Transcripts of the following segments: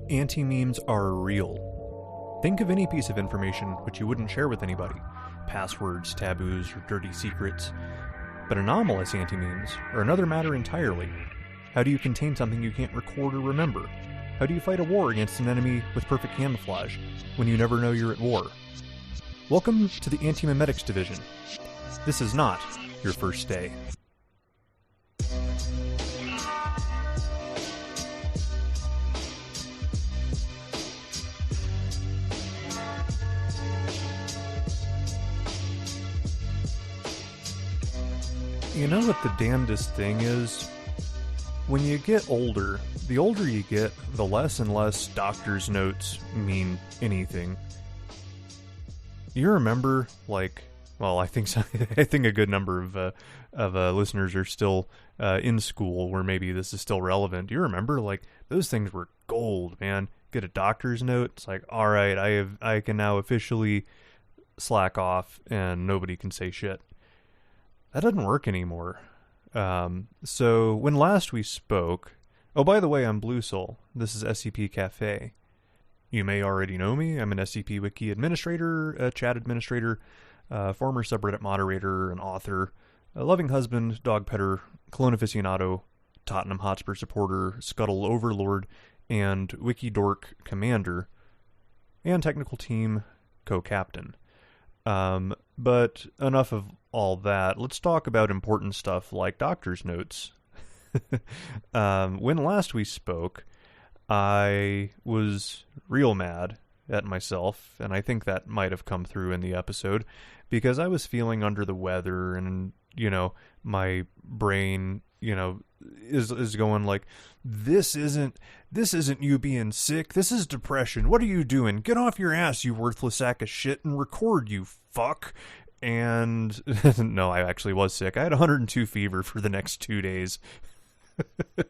Anti-memes are real. Think of any piece of information which you wouldn't share with anybody. Passwords, taboos, or dirty secrets. But anomalous anti-memes are another matter entirely. How do you contain something you can't record or remember? How do you fight a war against an enemy with perfect camouflage when you never know you're at war? Welcome to the Anti-Memetics Division. This is not your first day. You know what the damnedest thing is? When you get older, the older you get, the less and less doctor's notes mean anything. You remember, I think so, I think a good number of listeners are still in school where maybe this is still relevant. Do you remember, those things were gold, man? Get a doctor's note, it's like, all right, I can now officially slack off and nobody can say shit. That doesn't work anymore. So when last we spoke... Oh, by the way, I'm Blue Soul. This is SCP Cafe. You may already know me. I'm an SCP Wiki administrator, a chat administrator, former subreddit moderator, an author, a loving husband, dog petter, clone aficionado, Tottenham Hotspur supporter, Scuttle overlord, and Wiki dork commander, and technical team co-captain. But enough of all that. Let's talk about important stuff like doctor's notes. When last we spoke, I was real mad at myself, and I think that might have come through in the episode, because I was feeling under the weather, and, my brain, is going like, this isn't you being sick, this is depression. What are you doing? Get off your ass, you worthless sack of shit, and record, you fuck. And no, I actually was sick. I had 102 fever for the next 2 days.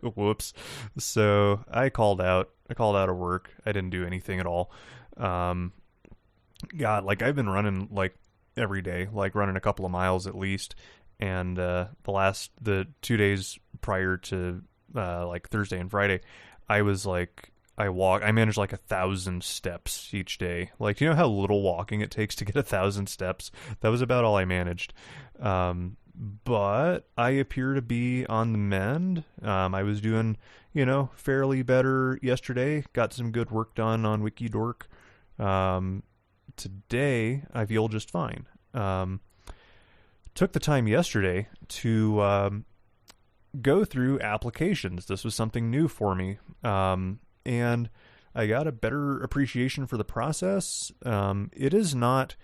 Whoops. So I called out of work. I didn't do anything at all. God, I've been running every day, running a couple of miles at least. And the 2 days prior to Thursday and Friday, I was I managed 1,000 steps each day. Do you know how little walking it takes to get 1,000 steps? That was about all I managed. But I appear to be on the mend. I was doing, fairly better yesterday. Got some good work done on WikiDork. Today, I feel just fine. Took the time yesterday to go through applications. This was something new for me. And I got a better appreciation for the process. It is not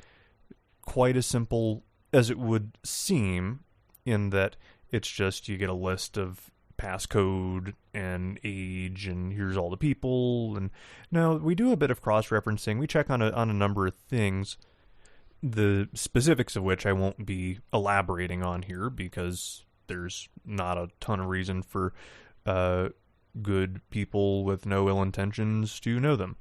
quite as simple as it would seem, in that it's just you get a list of passcode and age and here's all the people. And no, we do a bit of cross-referencing. We check on a number of things, the specifics of which I won't be elaborating on here because there's not a ton of reason for good people with no ill intentions to know them.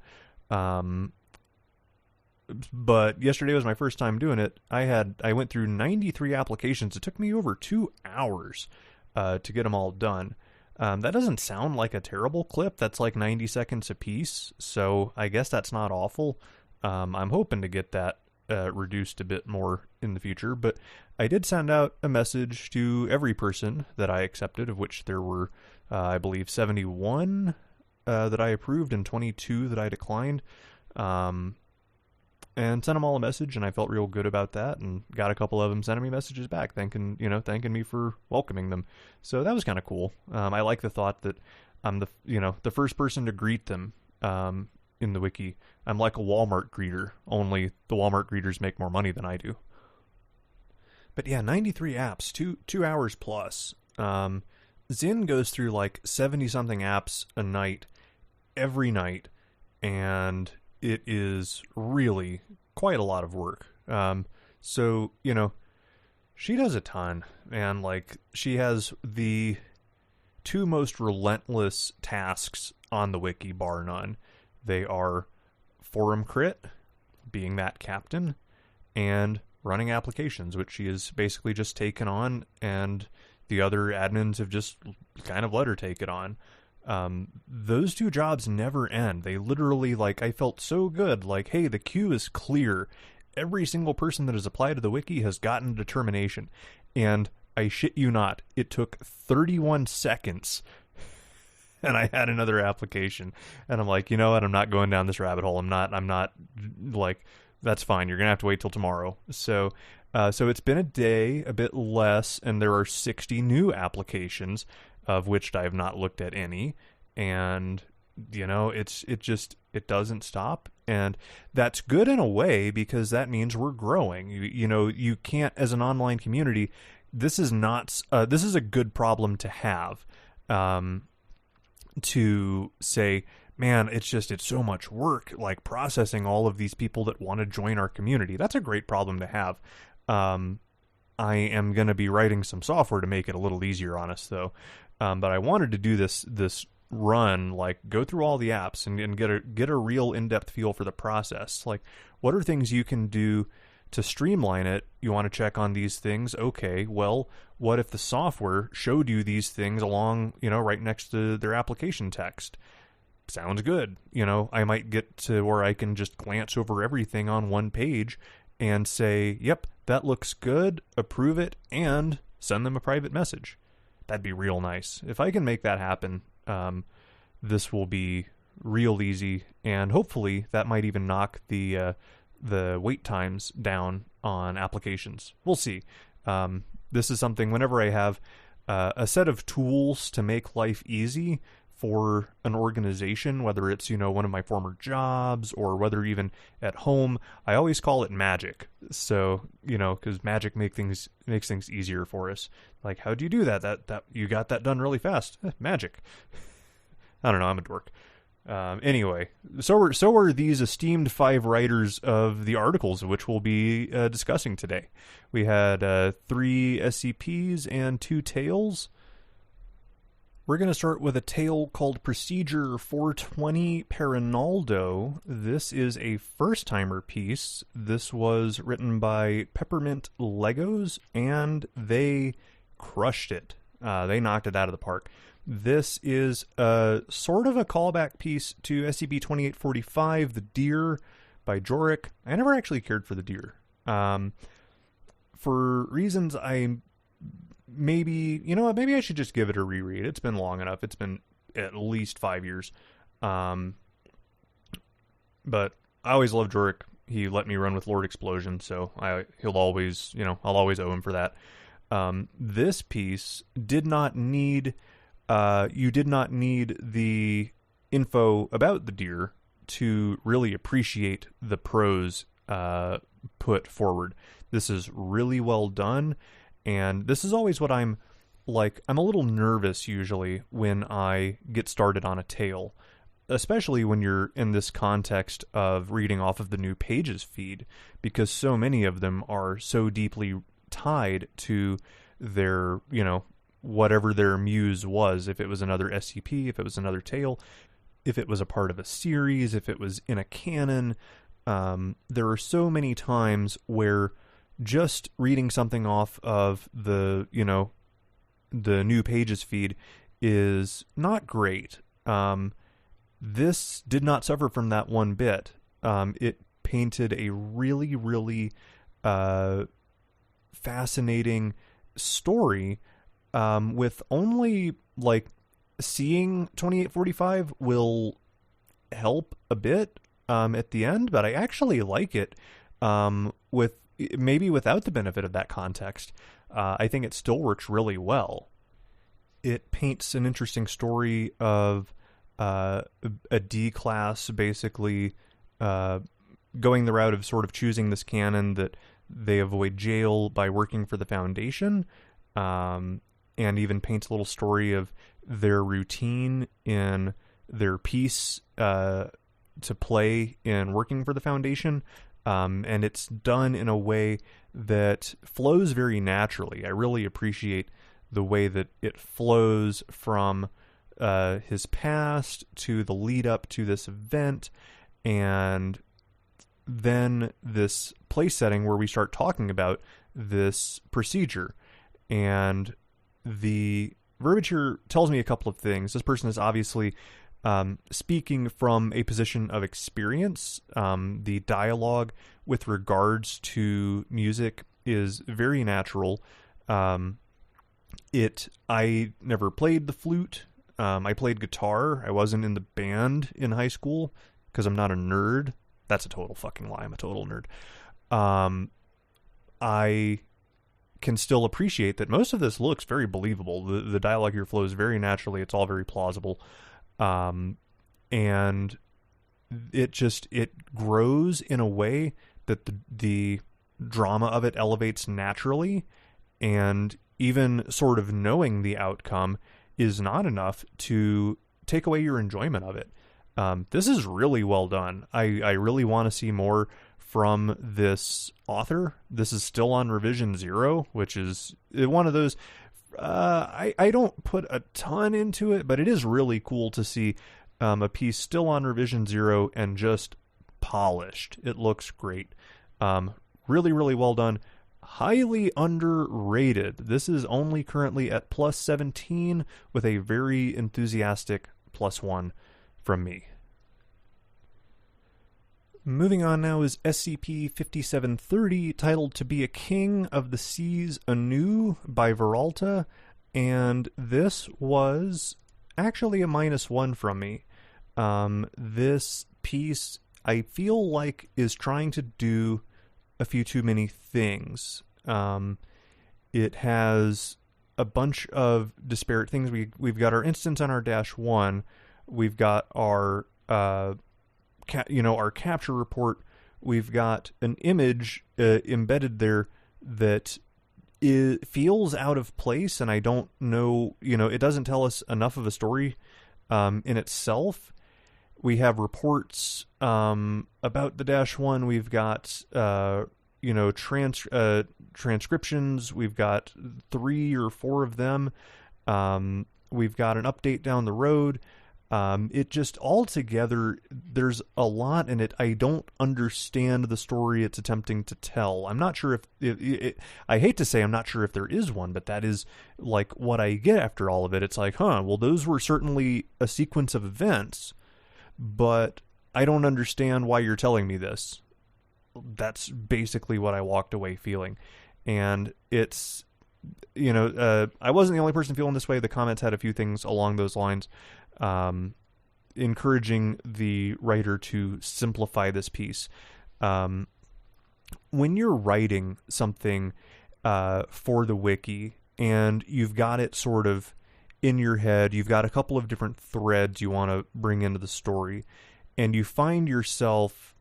But yesterday was my first time doing it. I went through 93 applications. It took me over 2 hours to get them all done. That doesn't sound like a terrible clip. That's 90 seconds a piece, so I guess that's not awful. I'm hoping to get that reduced a bit more in the future, but I did send out a message to every person that I accepted, of which there were I believe 71 that I approved and 22 that I declined, and sent them all a message, and I felt real good about that, and got a couple of them sending me messages back thanking me for welcoming them. So that was kind of cool. I like the thought that I'm the first person to greet them in the wiki. I'm like a Walmart greeter, only the Walmart greeters make more money than I do. But yeah, 93 apps, 2 hours plus. Zinn goes through 70-something apps a night, every night, and it is really quite a lot of work. So, she does a ton, and she has the two most relentless tasks on the wiki, bar none. They are forum crit, being that captain, and running applications, which she has basically just taken on, and the other admins have just kind of let her take it on. Those two jobs never end. They literally, like, I felt so good. Like, hey, the queue is clear. Every single person that has applied to the wiki has gotten a determination. And I shit you not, it took 31 seconds and I had another application. And I'm like, you know what? I'm not going down this rabbit hole. I'm not like, that's fine. You're going to have to wait till tomorrow. So it's been a day, a bit less, and there are 60 new applications, of which I have not looked at any. And, you know, it doesn't stop. And that's good in a way, because that means we're growing. You know, you can't, as an online community, this is a good problem to have. To say, man, it's so much work, like processing all of these people that want to join our community. That's a great problem to have. I am going to be writing some software to make it a little easier on us, though. But I wanted to do this run, like go through all the apps and get a real in-depth feel for the process. Like, what are things you can do to streamline it? You want to check on these things. Okay, well, what if the software showed you these things along, you know, right next to their application text? Sounds good. You know, I might get to where I can just glance over everything on one page and say, yep, that looks good, approve it, and send them a private message. That'd be real nice. If I can make that happen, this will be real easy, and hopefully that might even knock the wait times down on applications. We'll see. This is something, whenever I have a set of tools to make life easy for an organization, whether it's, you know, one of my former jobs or whether even at home, I always call it magic. So, you know, because magic makes things easier for us. Like, how do you do that? That you got that done really fast. Magic. I don't know. I'm a dork. Anyway, so are these esteemed 5 writers of the articles which we'll be discussing today. We had 3 SCPs and 2 tales. We're going to start with a tale called Procedure 420 Perinaldo. This is a first-timer piece. This was written by Peppermint Legos, and they crushed it. They knocked it out of the park. This is sort of a callback piece to SCP-2845, The Deer, by Jorik. I never actually cared for The Deer. For reasons maybe I should just give it a reread. It's been long enough. It's been at least 5 years. But I always loved Jorik. He let me run with Lord Explosion, so he'll always, you know, I'll always owe him for that. This piece did not need, you did not need the info about the deer to really appreciate the prose put forward. This is really well done. And this is always what I'm like. I'm a little nervous usually when I get started on a tale, especially when you're in this context of reading off of the New Pages feed, because so many of them are so deeply tied to their, you know, whatever their muse was. If it was another SCP, if it was another tale, if it was a part of a series, if it was in a canon. There are so many times where just reading something off of the, you know, the New Pages feed is not great. This did not suffer from that one bit. It painted a really, really fascinating story with only, like, seeing 2845 will help a bit at the end, but I actually like it with maybe without the benefit of that context. I think it still works really well. It paints an interesting story of a D class basically going the route of sort of choosing this canon that they avoid jail by working for the Foundation, and even paints a little story of their routine in their piece to play in working for the Foundation. And it's done in a way that flows very naturally. I really appreciate the way that it flows from his past to the lead up to this event, and then this place setting where we start talking about this procedure and the verbiage here tells me a couple of things. This person is obviously speaking from a position of experience. The dialogue with regards to music is very natural. I never played the flute. I played guitar. I wasn't in the band in high school because I'm not a nerd. That's a total fucking lie. I'm a total nerd. I can still appreciate that most of this looks very believable. The dialogue here flows very naturally. It's all very plausible. And it grows in a way that the drama of it elevates naturally, and even sort of knowing the outcome is not enough to take away your enjoyment of it. This is really well done. I really want to see more from this author. This is still on revision 0, which is one of those, I don't put a ton into it, but it is really cool to see a piece still on revision 0 and just polished. It looks great. Really, really well done. Highly underrated. This is only currently at plus 17 with a very enthusiastic plus 1 from me. Moving on now is SCP-5730, titled To Be a King of the Seas Anew by Veralta, and this was actually a -1 from me. This piece, I feel like, is trying to do a few too many things. It has a bunch of disparate things. We've got our instance on our -1. We've got our our capture report. We've got an image embedded there that feels out of place, and I don't know. It doesn't tell us enough of a story in itself. We have reports about the -1. We've got transcriptions. We've got 3 or 4 of them. We've got an update down the road. It just altogether, there's a lot in it. I don't understand the story it's attempting to tell. I'm not sure if I hate to say I'm not sure if there is one, but that is like what I get after all of it. It's like, well, those were certainly a sequence of events, but I don't understand why you're telling me this. That's basically what I walked away feeling. And it's, I wasn't the only person feeling this way. The comments had a few things along those lines, encouraging the writer to simplify this piece. When you're writing something for the wiki and you've got it sort of in your head, you've got a couple of different threads you want to bring into the story, and you find yourself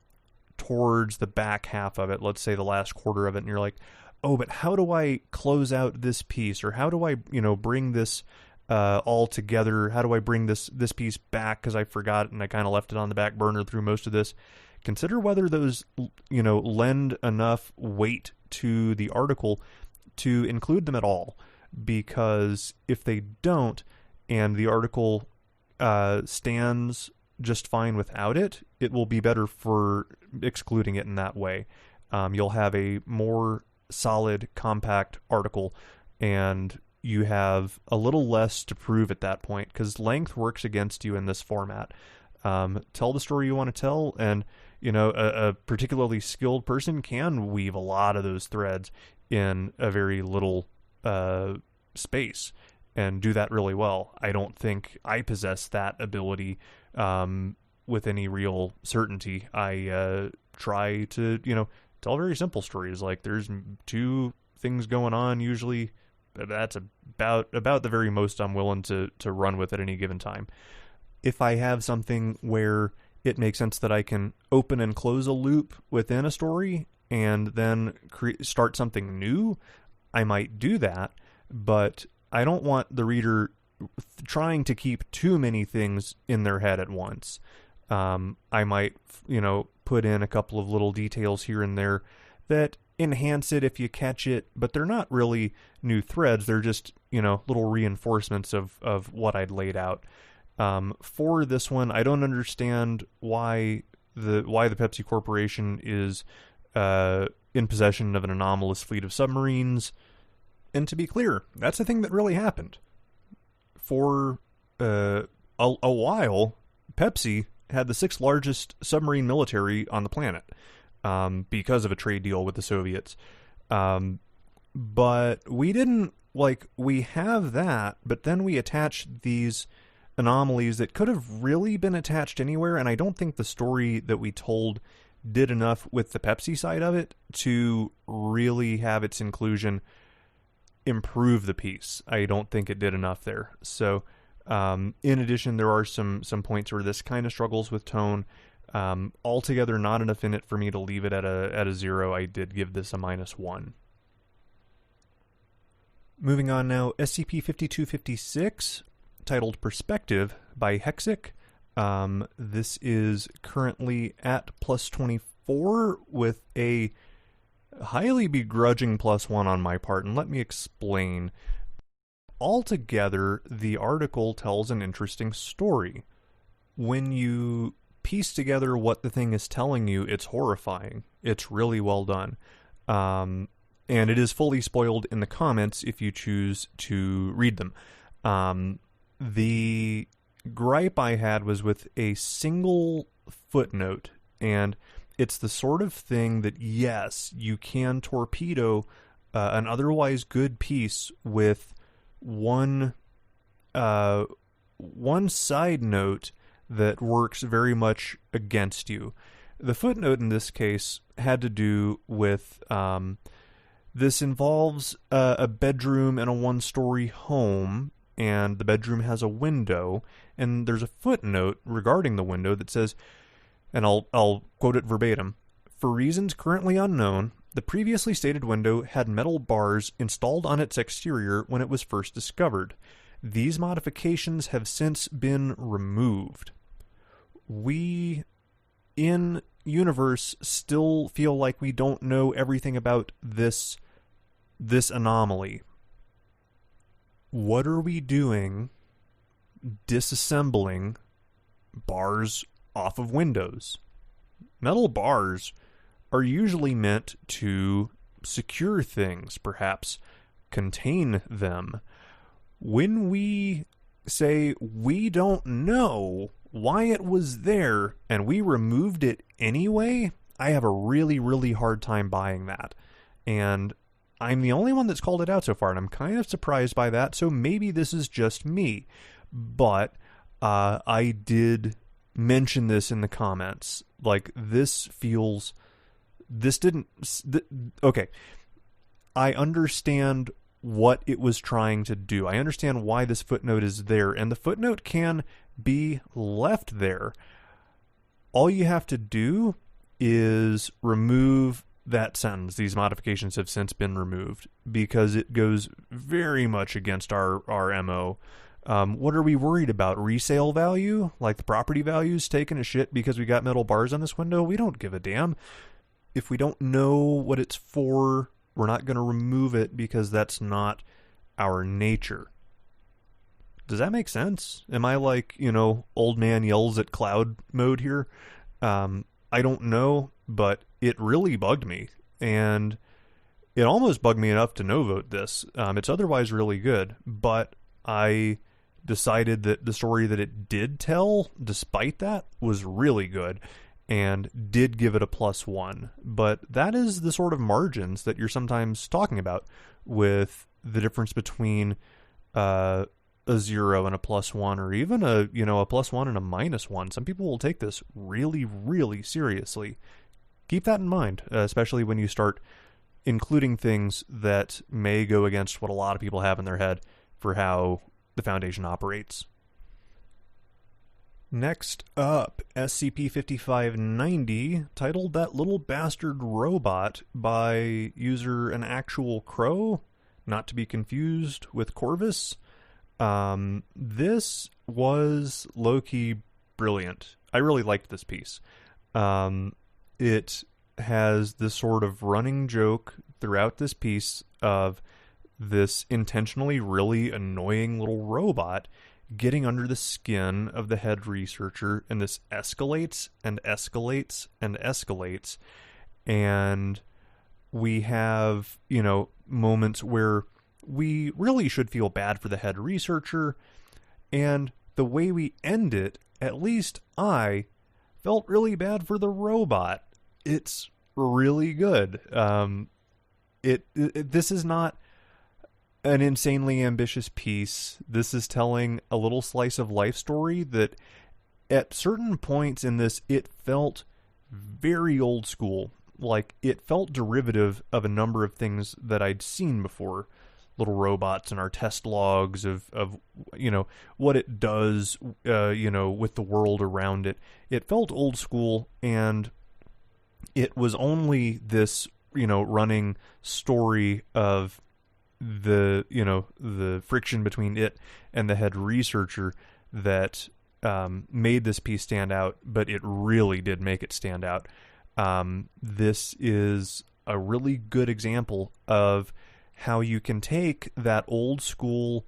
towards the back half of it, let's say the last quarter of it, and you're like, oh, but how do I close out this piece? Or how do I, bring this all together? How do I bring this piece back? Because I forgot and I kind of left it on the back burner through most of this. Consider whether those, lend enough weight to the article to include them at all. Because if they don't, and the article stands just fine without it, it will be better for excluding it in that way. You'll have a more solid, compact article, and you have a little less to prove at that point, because length works against you in this format. Tell the story you want to tell, and a particularly skilled person can weave a lot of those threads in a very little space and do that really well. I don't think I possess that ability with any real certainty. I try to tell very simple stories. Like, there's 2 things going on usually. That's about the very most I'm willing to run with at any given time. If I have something where it makes sense that I can open and close a loop within a story and then start something new, I might do that. But I don't want the reader trying to keep too many things in their head at once. I might, put in a couple of little details here and there that enhance it if you catch it, but they're not really new threads. They're just, little reinforcements of what I'd laid out. For this one, I don't understand why the Pepsi Corporation is in possession of an anomalous fleet of submarines. And to be clear, that's a thing that really happened. for a while, Pepsi had the sixth largest submarine military on the planet because of a trade deal with the Soviets. But we didn't, like, we have that, but then we attach these anomalies that could have really been attached anywhere, and I don't think the story that we told did enough with the Pepsi side of it to really have its inclusion improve the piece. I don't think it did enough there. So, in addition, there are some points where this kind of struggles with tone. Altogether, not enough in it for me to leave it at a 0. I did give this a -1. Moving on now, SCP-5256, titled Perspective by Hexic. This is currently at +24 with a highly begrudging +1 on my part, and let me explain. Altogether, the article tells an interesting story. When you piece together what the thing is telling you, it's horrifying. It's really well done. And it is fully spoiled in the comments if you choose to read them. The gripe I had was with a single footnote, and it's the sort of thing that, yes, you can torpedo an otherwise good piece with one side note that works very much against you. The footnote in this case had to do with this involves a bedroom in a one-story home, and the bedroom has a window, and there's a footnote regarding the window that says, and I'll quote it verbatim, "For reasons currently unknown, the previously stated window had metal bars installed on its exterior when it was first discovered. These modifications have since been removed." We, in universe, still feel like we don't know everything about this anomaly. What are we doing disassembling bars off of windows? Metal bars are usually meant to secure things, perhaps contain them. When we say we don't know why it was there and we removed it anyway, I have a really, really hard time buying that. And I'm the only one that's called it out so far, and I'm kind of surprised by that, so maybe this is just me. But I did mention this in the comments. Like, okay. I understand what it was trying to do. I understand why this footnote is there, and the footnote can be left there. All you have to do is remove that sentence. These modifications have since been removed because it goes very much against our MO. What are we worried about? Resale value? Like the property value's taking a shit because we got metal bars on this window? We don't give a damn. If we don't know what it's for, we're not going to remove it because that's not our nature. Does that make sense? Am I like, old man yells at cloud mode here? I don't know, but it really bugged me. And it almost bugged me enough to no vote this. It's otherwise really good, but I decided that the story that it did tell, despite that, was really good and did give it a +1. But that is the sort of margins that you're sometimes talking about with the difference between a 0 and a +1, or even a +1 and a -1. Some people will take this really, really seriously. Keep that in mind, especially when you start including things that may go against what a lot of people have in their head for how the Foundation operates. Next up, SCP-5590, titled That Little Bastard Robot by user An Actual Crow, not to be confused with Corvus. This was low-key brilliant. I really liked this piece. It has this sort of running joke throughout this piece of this intentionally really annoying little robot getting under the skin of the head researcher, and this escalates and escalates and escalates, and we have, moments where we really should feel bad for the head researcher, And the way we end it, at least I felt really bad for the robot. It's really good. This is not an insanely ambitious piece. This is telling a little slice of life story that at certain points in this, it felt very old school. Like, it felt derivative of a number of things that I'd seen before. Little robots and our test logs of what it does, with the world around it. It felt old school, and it was only this, running story of the friction between it and the head researcher that made this piece stand out, but it really did make it stand out. This is a really good example of how you can take that old school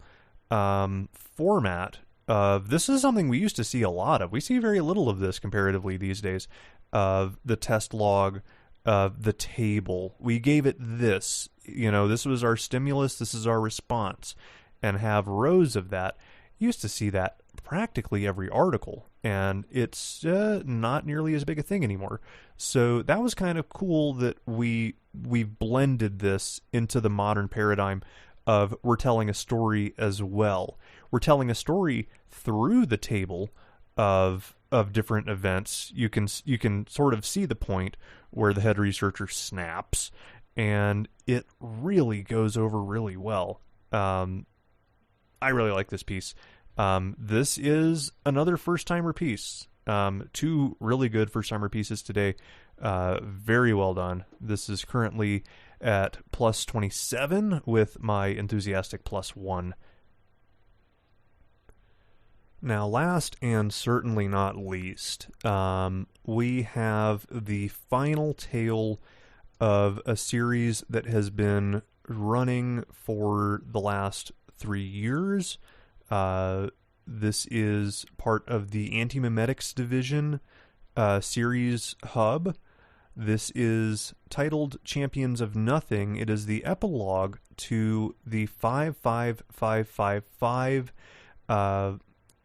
format of, this is something we used to see a lot of. We see very little of this comparatively these days, of the test log, of the table. We gave it this, this was our stimulus, this is our response, and have rows of that. You used to see that practically every article, and it's not nearly as big a thing anymore. So that was kind of cool that we've blended this into the modern paradigm of, we're telling a story as well. We're telling a story through the table of different events. You can sort of see the point where the head researcher snaps, and it really goes over really well. I really like this piece. This is another first-timer piece. Two really good first-timer pieces today. Very well done. This is currently at plus 27 with my enthusiastic plus 1. Now, last and certainly not least, we have the final tale of a series that has been running for the last 3 years. This is part of the Antimemetics Division series hub. This is titled Champions of Nothing. It is the epilogue to the 55555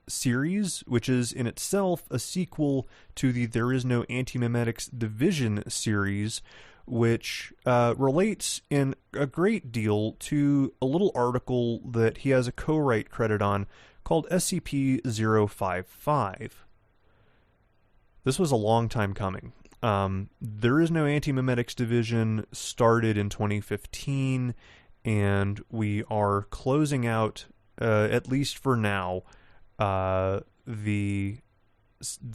series, which is in itself a sequel to the There Is No Antimemetics Division series, which relates in a great deal to a little article that he has a co-write credit on called SCP-055. This was a long time coming. There Is No Antimemetics Division started in 2015, and we are closing out, at least for now, the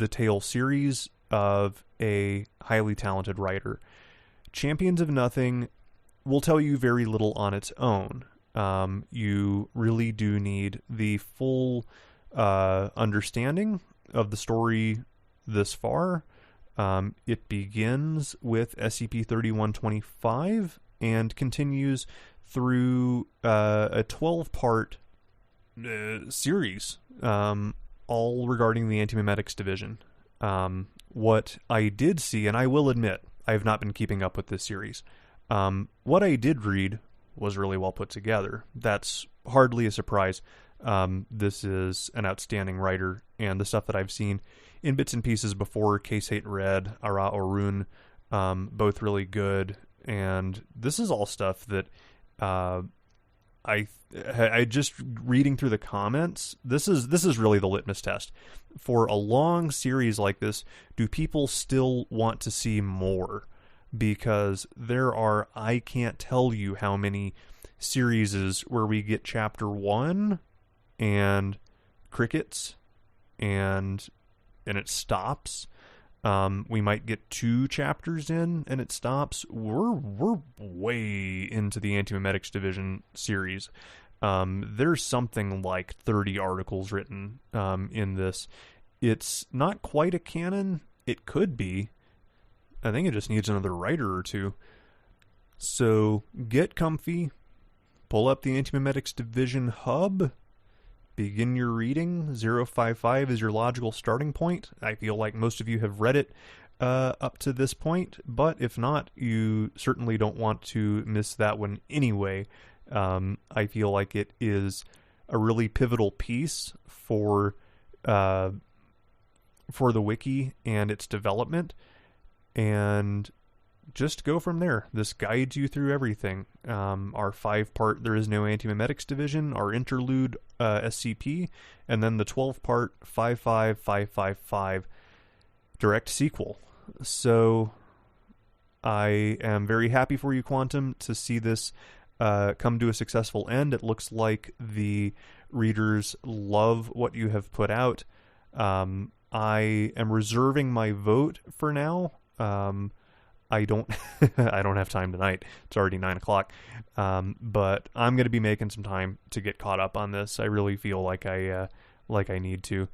tale series of a highly talented writer. Champions of Nothing will tell you very little on its own. You really do need the full understanding of the story this far. It begins with SCP-3125 and continues through a 12-part series, all regarding the Antimemetics Division. What I did see, and I will admit, I have not been keeping up with this series. What I did read was really well put together. That's hardly a surprise. This is an outstanding writer, and the stuff that I've seen in bits and pieces before, Case Hate Red, Ara Orun, both really good. And this is all stuff that I just reading through the comments. This is really the litmus test for a long series like this. Do people still want to see more? Because there are, I can't tell you how many series where we get chapter 1 and crickets and it stops. We might get 2 chapters in and it stops. We're way into the Antimemetics Division series. There's something like 30 articles written in this. It's not quite a canon. It could be. I think it just needs another writer or two. So get comfy, pull up the Antimemetics Division hub, begin your reading. 055 is your logical starting point. I feel like most of you have read it up to this point, but if not, you certainly don't want to miss that one anyway. I feel like it is a really pivotal piece uh, for the wiki and its development, and just go from there. This guides you through everything. Our 5-part There Is No Anti-Memetics Division, our interlude SCP, and then the 12-part 55555 direct sequel. So I am very happy for you, Quantum, to see this come to a successful end. It looks like the readers love what you have put out. I am reserving my vote for now. I don't I don't have time tonight. It's already 9:00. But I'm going to be making some time to get caught up on this. I really feel like I need to.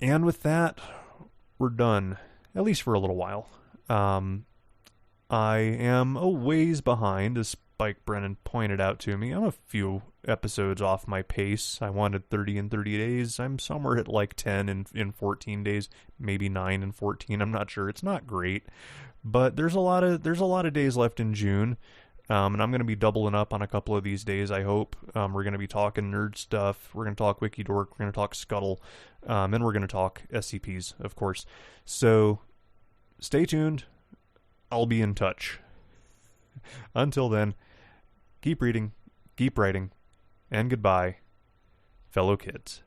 And with that, we're done, at least for a little while. I am a ways behind, as Spike Brennan pointed out to me. I'm a few episodes off my pace. I wanted 30 in 30 days. I'm somewhere at like 10 in 14 days, maybe 9 in 14. I'm not sure. It's not great, but there's a lot of days left in June. And I'm going to be doubling up on a couple of these days, I hope. We're going to be talking nerd stuff. We're going to talk WikiDork. We're going to talk Scuttle. And we're going to talk SCPs, of course. So stay tuned. I'll be in touch. Until then, keep reading, keep writing, and goodbye, fellow kids.